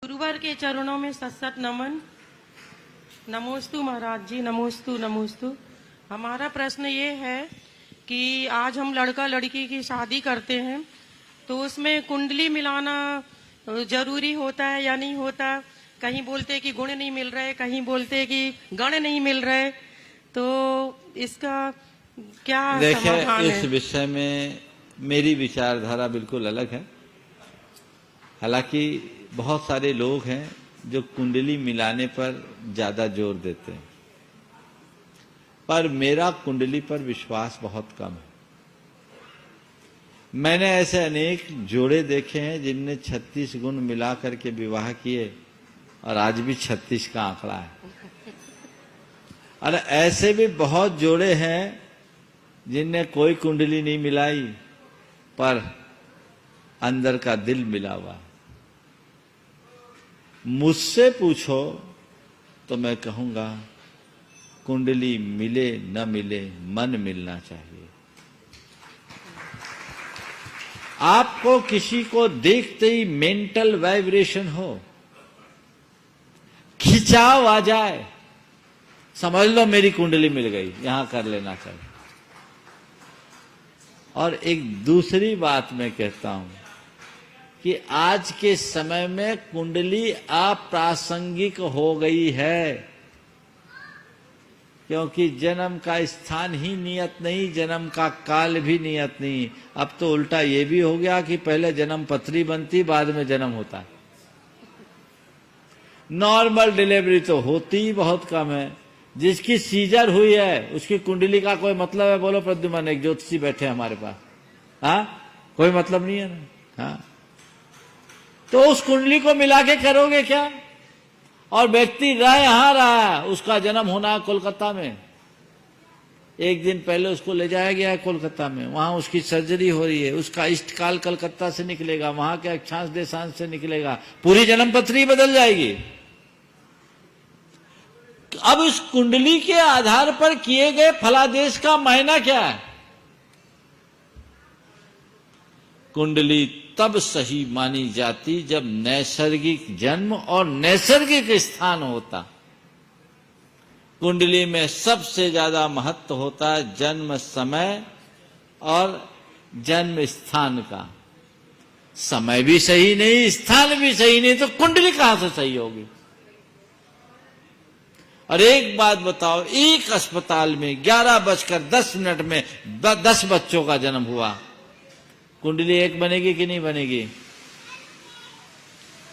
गुरुवर के चरणों में सत नमन। नमोस्तु महाराज जी, नमोस्तु नमोस्तु। हमारा प्रश्न ये है कि आज हम लड़का लड़की की शादी करते हैं तो उसमें कुंडली मिलाना जरूरी होता है या नहीं होता? कहीं बोलते कि गुण नहीं मिल रहे, कहीं बोलते कि गण नहीं मिल रहे, तो इसका क्या समाधान है? इस विषय में मेरी विचारधारा बिल्कुल अलग है। हालांकि बहुत सारे लोग हैं जो कुंडली मिलाने पर ज्यादा जोर देते हैं, पर मेरा कुंडली पर विश्वास बहुत कम है। मैंने ऐसे अनेक जोड़े देखे हैं जिनने 36 गुण मिला करके विवाह किए और आज भी 36 का आंकड़ा है। और ऐसे भी बहुत जोड़े हैं जिनने कोई कुंडली नहीं मिलाई पर अंदर का दिल मिला हुआ है। मुझसे पूछो तो मैं कहूंगा कुंडली मिले न मिले, मन मिलना चाहिए। आपको किसी को देखते ही मेंटल वाइब्रेशन हो, खिंचाव आ जाए, समझ लो मेरी कुंडली मिल गई, यहां कर लेना चाहिए। और एक दूसरी बात मैं कहता हूं कि आज के समय में कुंडली अप्रासंगिक हो गई है, क्योंकि जन्म का स्थान ही नियत नहीं, जन्म का काल भी नियत नहीं। अब तो उल्टा ये भी हो गया कि पहले जन्म पत्री बनती, बाद में जन्म होता है। नॉर्मल डिलीवरी तो होती ही बहुत कम है। जिसकी सीजर हुई है उसकी कुंडली का कोई मतलब है? बोलो प्रद्युमन, एक ज्योतिषी बैठे हमारे पास। हाँ, कोई मतलब नहीं है ना। हाँ, तो उस कुंडली को मिला के करोगे क्या? और व्यक्ति यहां रहा, उसका जन्म होना है कोलकाता में। एक दिन पहले उसको ले जाया गया है कोलकाता में, वहां उसकी सर्जरी हो रही है, उसका इष्टकाल कलकत्ता से निकलेगा, वहां के अक्षांश देशांश से निकलेगा, पूरी जन्म पत्री बदल जाएगी। अब इस कुंडली के आधार पर किए गए फलादेश का मायना क्या है? कुंडली तब सही मानी जाती जब नैसर्गिक जन्म और नैसर्गिक स्थान होता। कुंडली में सबसे ज्यादा महत्व होता है जन्म समय और जन्म स्थान का। समय भी सही नहीं, स्थान भी सही नहीं, तो कुंडली कहां से सही होगी? और एक बात बताओ, एक अस्पताल में 11:10 में 10 बच्चों का जन्म हुआ, कुंडली एक बनेगी कि नहीं बनेगी?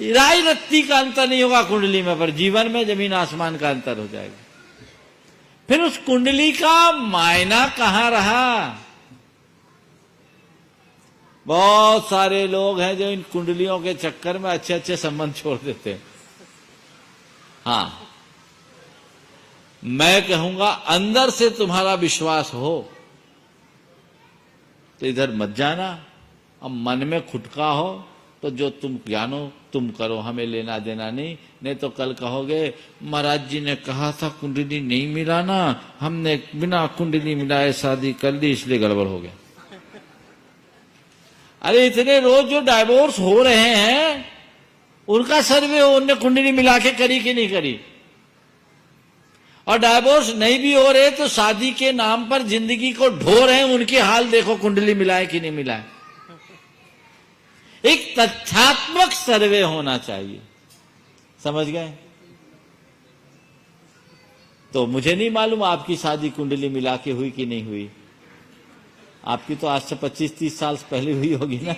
राई रत्ती का अंतर नहीं होगा कुंडली में, पर जीवन में जमीन आसमान का अंतर हो जाएगा। फिर उस कुंडली का मायना कहां रहा? बहुत सारे लोग हैं जो इन कुंडलियों के चक्कर में अच्छे अच्छे संबंध छोड़ देते हैं। हाँ, मैं कहूंगा अंदर से तुम्हारा विश्वास हो तो इधर मत जाना। अब मन में खुटका हो तो जो तुम जानो तुम करो, हमें लेना देना नहीं। नहीं तो कल कहोगे महाराज जी ने कहा था कुंडली नहीं मिलाना, हमने बिना कुंडली मिलाए शादी कर ली, इसलिए गड़बड़ हो गया। अरे इतने रोज जो डाइवोर्स हो रहे हैं उनका सर्वे हो, उनने कुंडली मिला के करी कि नहीं करी? और डाइवोर्स नहीं भी हो रहे तो शादी के नाम पर जिंदगी को ढो रहे हैं, उनकी हाल देखो, कुंडली मिलाए कि नहीं मिलाए। एक तथ्यात्मक सर्वे होना चाहिए, समझ गए? तो मुझे नहीं मालूम आपकी शादी कुंडली मिला के हुई कि नहीं हुई। आपकी तो आज से 25-30 साल पहले हुई होगी ना?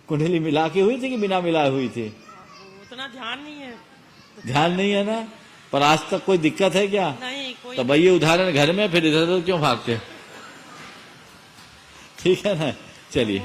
कुंडली मिला के हुई थी कि बिना मिलाए हुई थी? उतना ध्यान नहीं है। ध्यान नहीं है ना? पर आज तक कोई दिक्कत है क्या? नहीं, कोई। तो भैया उदाहरण घर में, फिर इधर उधर क्यों भागते? ठीक है ना, चलिए।